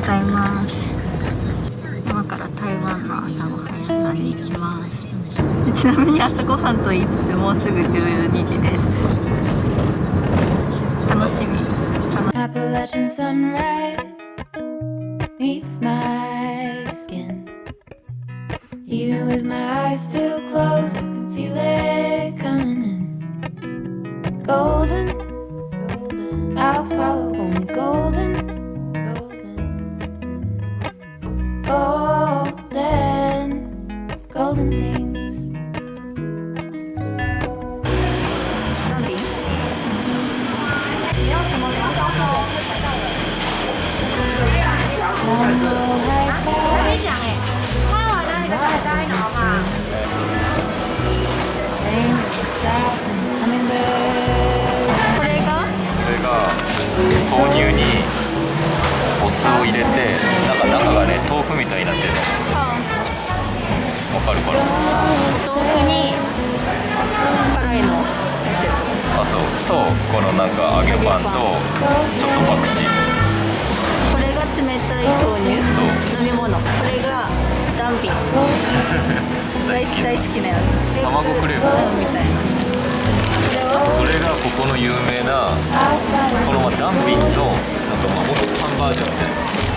ざいます。今から台湾の朝ごはん屋さんに行きます。ちなみに朝ごはんと言いつつもうすぐ12時です。楽しみ。Appalachian sunrise meets my skin. Even with my eyes still closed, I can feel it coming in. Golden, golden, I'll follow only golden, golden, golden, golden things. This 豆乳にお酢を入れて、なんか中がね豆腐みたいになってるの。わかるかな？豆腐に辛いの入ってる。あ、そう。とこのなんか揚げパンとちょっとパクチー。これが冷たい豆乳。そう。飲み物。これがダンビン。大好きなやつ。卵クレープみたいな。それがここの有名なこのダンビンのなんかもっとパンバージョンみたい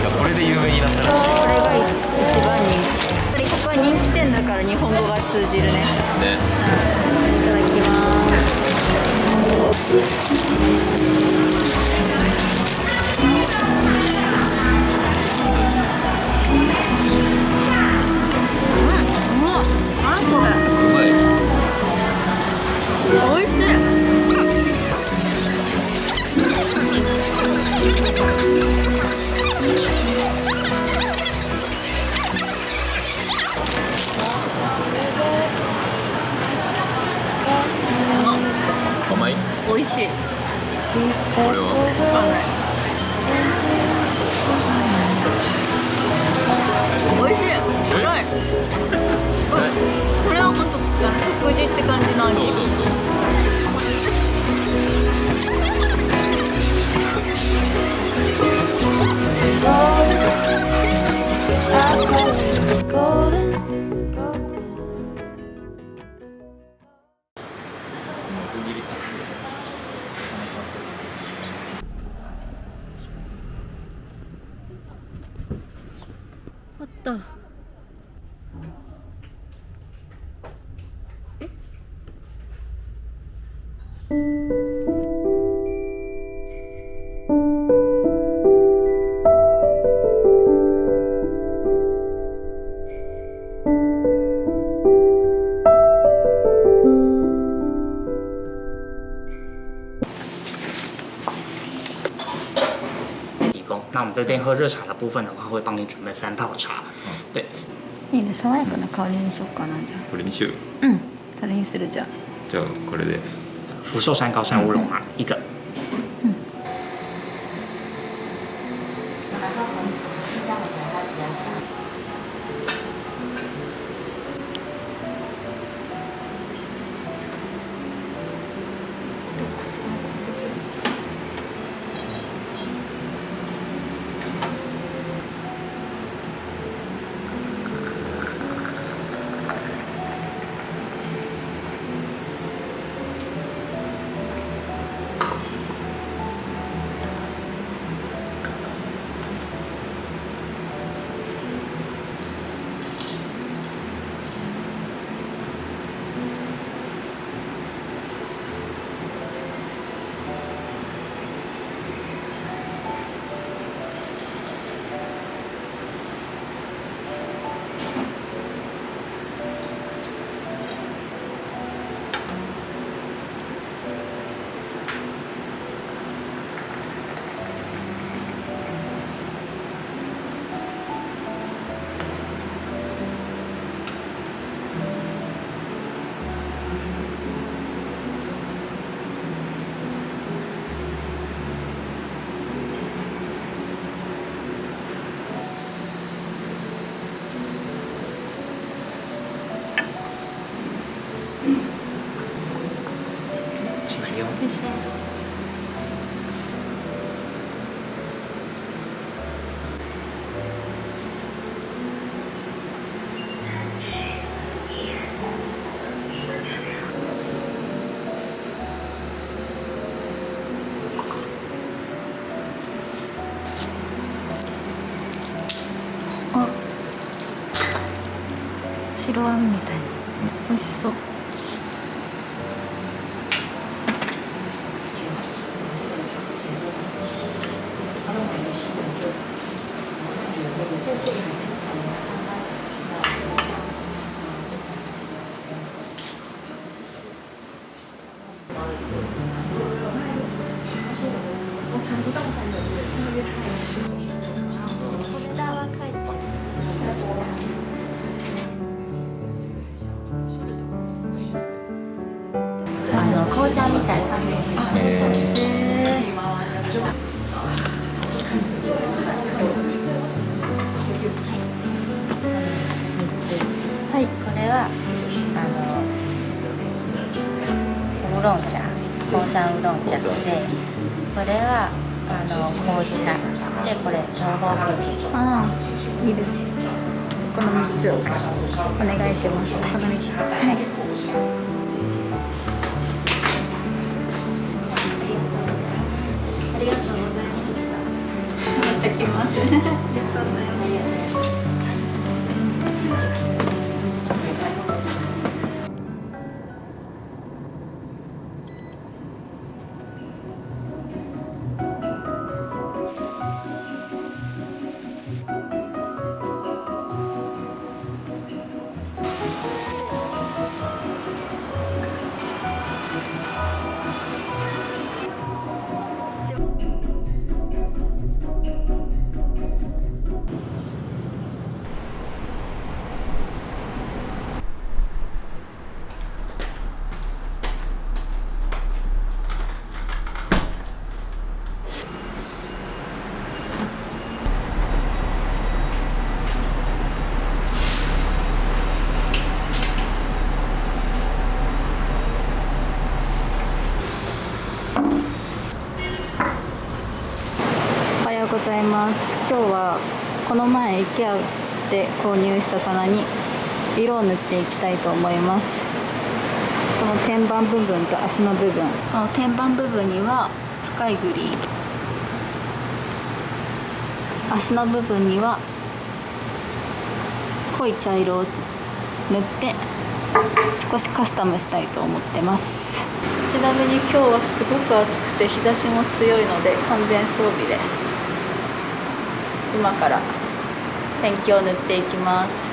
な。これで有名になったらしい。これが一番人気。ここは人気店だから日本語が通じるね。ね。いただきます。何それ。うまい。おいしい。甘い？おいしい。これは？わかんない。おいしい。辛い。これは本当食事って感じの味。そうそうそう。あった。那我们这边喝热茶的部分的话，会帮你准备3泡茶。对。いいね、爽やかな香りにしようかなじゃあ。これにしよう。うん、それにするじゃあ。じゃあこれで。福寿山高山乌龙嘛，一个。白あんみたいな、美味しそう。紅茶みたいな感じ。はい、これはウーロン茶、高山ウーロン茶で、これは紅茶で、これノーロン美人。ああ、いいですね。この3つをお願いします。この3つ。はい。ありがとうございます。また来ます。ありがとうございます。おはようございます。今日はこの前 IKEA で購入した棚に色を塗っていきたいと思います。この天板部分と足の部分、この天板部分には深いグリーン、足の部分には濃い茶色を塗って少しカスタムしたいと思ってます。ちなみに今日はすごく暑くて日差しも強いので完全装備で今からペンキを塗っていきます。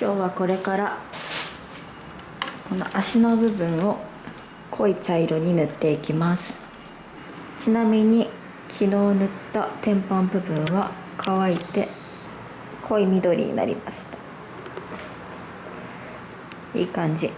今日はこれからこの足の部分を濃い茶色に塗っていきます。ちなみに昨日塗った天板部分は乾いて濃い緑になりました。いい感じ。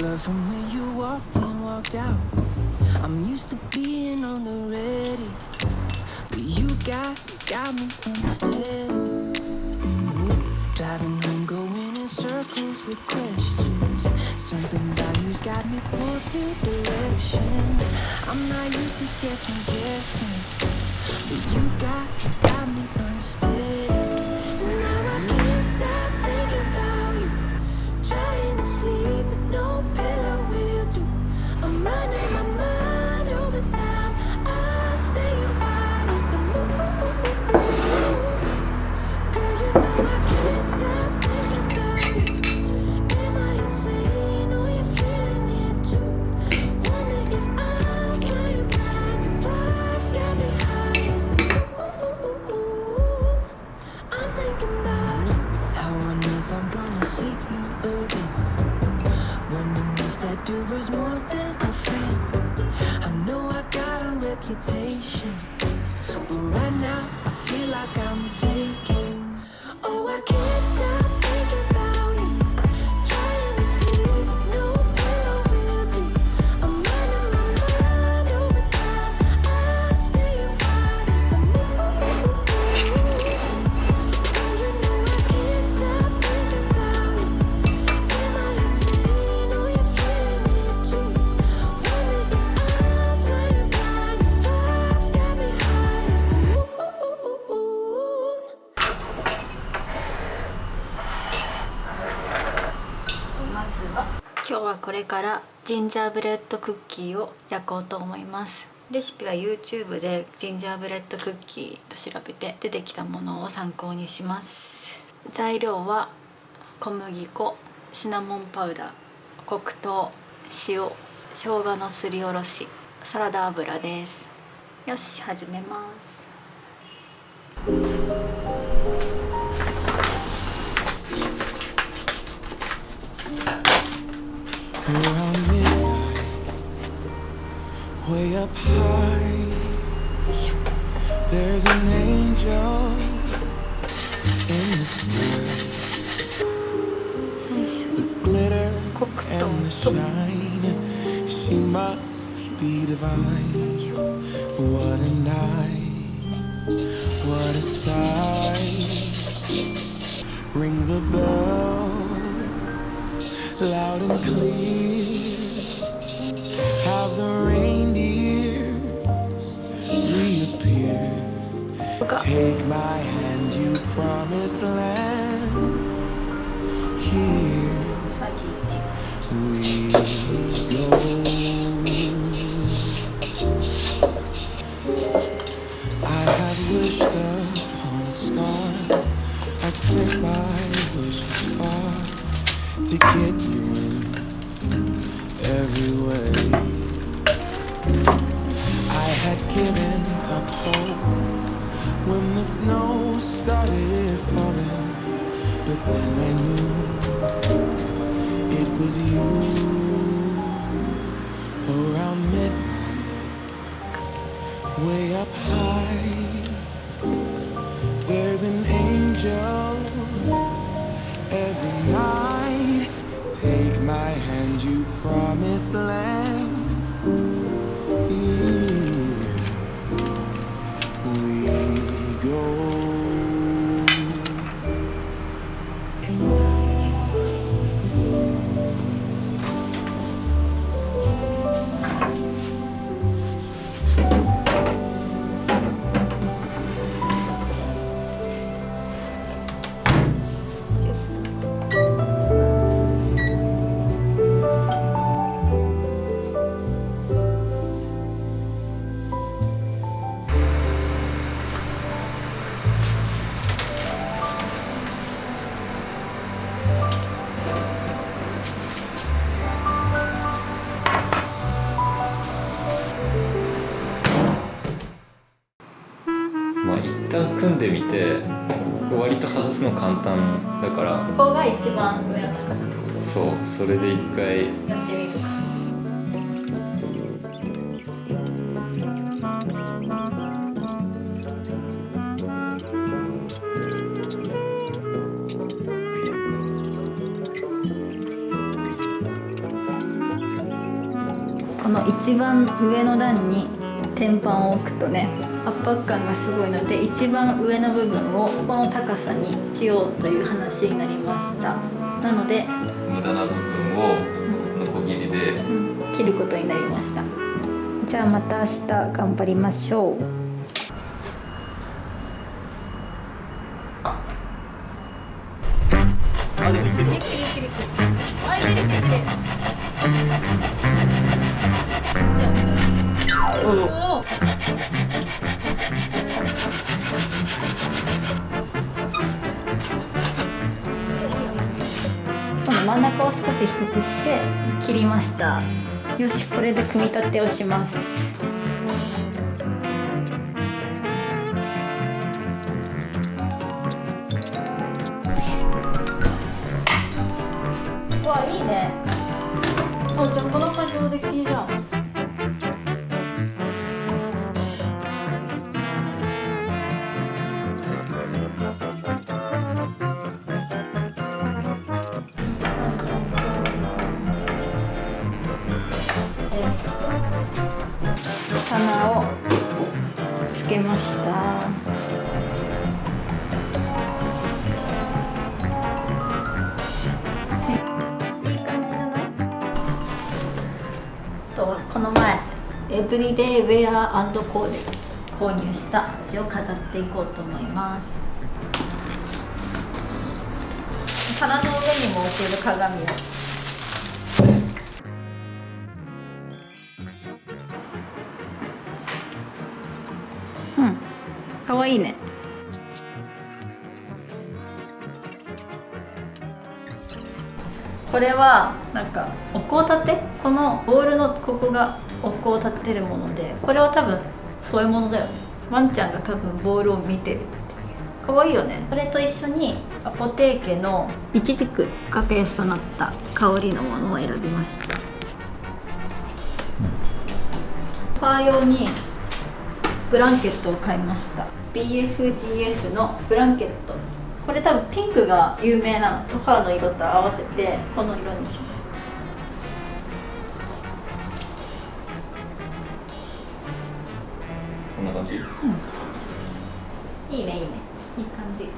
blur from when you walked in, walked out. I'm used to being on the ready, but you got me unsteady. Driving home, going in circles with questions. Something about you's got me pulled new directions. I'm not used to second guessing, but you got me unsteady. And now I can't stop thinking about you. Trying to sleep, but no pillow will do. I'm minding my mind over time. I stay wide as the moon. Girl, you know I can't stop thinking about you. Am I insane or you feeling it too? Wonder if I'm flying blind. Your vibes got me high as the moon. I'm thinking about how on earth I'm gonna see you again. Wondering if that dude was more than a friend. I know I got a reputation, but right now I feel like I'm taken. Oh, I can't stop thinking about you. Trying to sleep, no pillow will do. I'm minding my mind over time. I stay wide as the moon. Girl, you know I can't stop thinking about you. Am I insane or you feeling it too? Wonder if I'm flying blind. Your vibes got me high as the moon. まずは今日はこれからジンジャーブレッドクッキーを焼こうと思います。レシピは YouTube でジンジャーブレッドクッキーと調べて出てきたものを参考にします。材料は小麦粉、シナモンパウダー、黒糖、塩、生姜のすりおろし、サラダ油です。よし、始めます。Around midnight, way up high, there's an angel in the sky. The glitter and the shine, she must be divine. What a night, what a sight. Ring the bell loud and clear. Have the reindeer reappear. Take my hand, you promised land. Here we go. I have wished upon a star. I've sent my wishes far to get you in every way. I had given up hope when the snow started falling, but then I knew it was you. Around midnight, way up high, there's an angel every night. Take my hand, you promised land. Here we go.まあ一旦組んでみて割と外すの簡単だから、ここが一番上の高さってことですか？そう、それで一回やってみるか。一番上の段に天板を置くとね圧迫感がすごいので、一番上の部分をこの高さにしようという話になりました。なので無駄な部分をノコギリで、切ることになりました。じゃあまた明日頑張りましょう。その真ん中を少し低くして切りました。よし、これで組み立てをします。わ、いいね。あ、じゃあこの作業できるじゃん。棚をつけました。いい感じじゃない？とこの前エブリデイウェア&コーデ購入したパチを飾っていこうと思います。棚の上にも置ける鏡を。かわいいね。これはなんかお香立て、このボールのここがお香を立てるもので、これは多分そういうものだよね。ワンちゃんが多分ボールを見てるっていう。かわいいよね。これと一緒にアポテーケのイチジクがベースとなった香りのものを選びました。ファー用にブランケットを買いました。 BFGF のブランケット。これ多分ピンクが有名なの。トハーの色と合わせてこの色にしました。こんな感じ？いいねいいね、いい感じ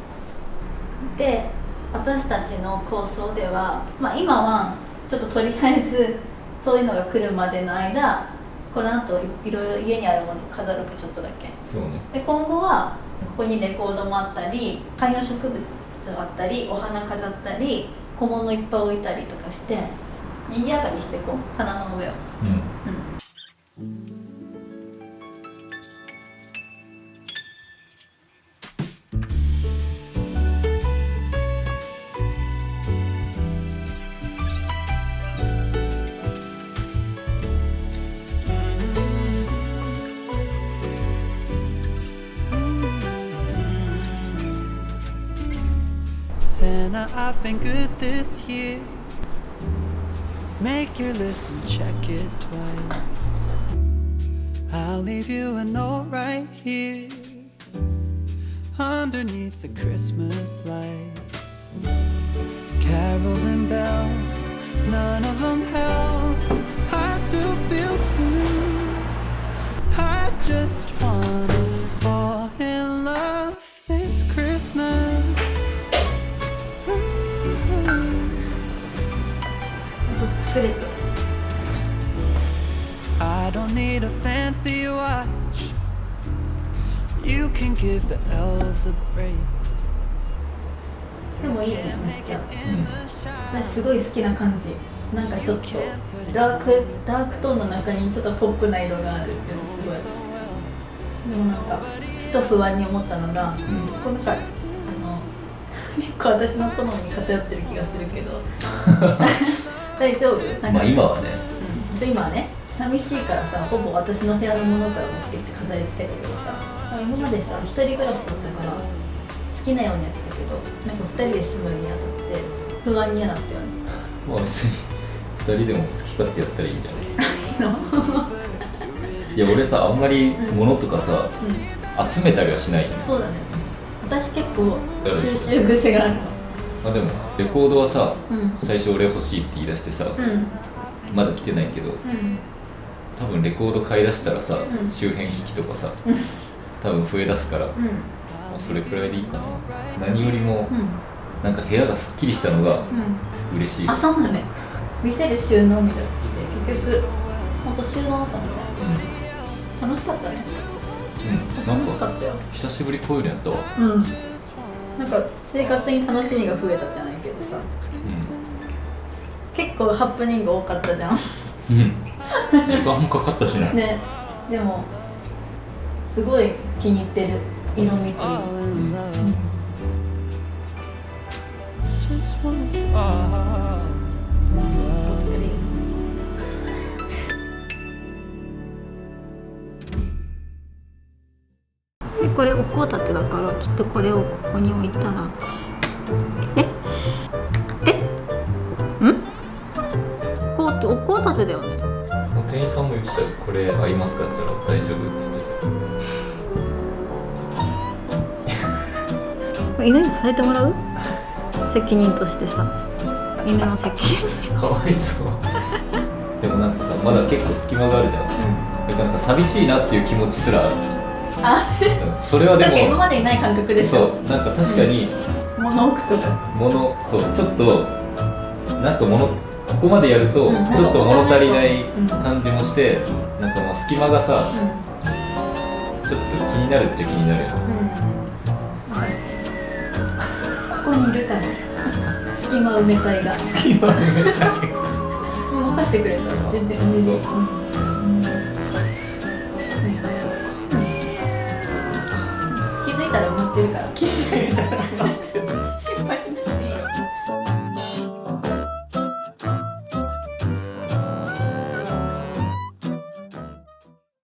で、私たちの構想では、今はちょっととりあえずそういうのが来るまでの間、この後いろいろ家にあるもの飾るかちょっとだけ。そうね。で今後はここにレコードもあったり、観葉植物あったり、お花飾ったり、小物いっぱい置いたりとかして賑やかにしていこう、棚の上を。Santa, I've been good this year. Make your list and check it twice. I'll leave you a note right here underneath the Christmas lights. Carols and bells, none of them help. I still feel blue. I just wanna fall in love this Christmas.作れと。 I don't need a fancy watch. You can give the elves a break. でもいいね、めっちゃ。私すごい好きな感じ。なんかちょっとダークトーンの中にちょっとポップな色があるっていうのすごいです。でもなんかふと不安に思ったのが、この中結構私の好みに偏ってる気がするけど大丈夫？なんか今はね、今はね、寂しいからさ、ほぼ私の部屋のものから持ってきて飾り付けたけどさ、今までさ一人暮らしだったから好きなようにやってたけど、なんか2人で住むにあたって不安にはなったよね。別に2人でも好き勝手やったらいいんじゃないいや俺さ、あんまり物とかさ、集めたりはしないよね。そうだね。私結構収集癖があるの。でもレコードはさ、最初俺欲しいって言い出してさ、まだ来てないけど、多多分レコード買い出したらさ、周辺機器とかさ、多分増え出すから、もうそれくらいでいいかな。何よりも、なんか部屋がすっきりしたのが嬉しい。あ、そうだね。見せる収納みたいなのして結局ほんと収納だったもんね。楽しかったね。なん楽しかかったよ。久しぶりこういうのやったわ。なんか生活に楽しみが増えたじゃないけどさ、結構ハプニング多かったじゃん。時間もかかったしね。ね、でもすごい気に入ってる色味と All in love. Just wanna fall. でこれお香立てだからきっとこれをここに置いたらお香立てだよね。店員さんも言ってたよ、これ合いますかって言ったら大丈夫って言ってたよ。犬にされてもらう責任としてさ、犬の責任。かわいそう。でもなんかさ、まだ結構隙間があるじゃん。だからなんか寂しいなっていう気持ちすらある。それはでも確かに今までにない感覚でしょ。そう、なんか確かに、物置くとか。そうちょっとなんかここまでやるとちょっと物足りない感じもして、なんかまあ隙間がさ、ちょっと気になるっちゃ気になるよね。ここにいるから隙間埋めたいが隙間埋めたい任せてくれたら全然埋める。気づいたら埋まってるから。気づいたら埋まってる。心配しない。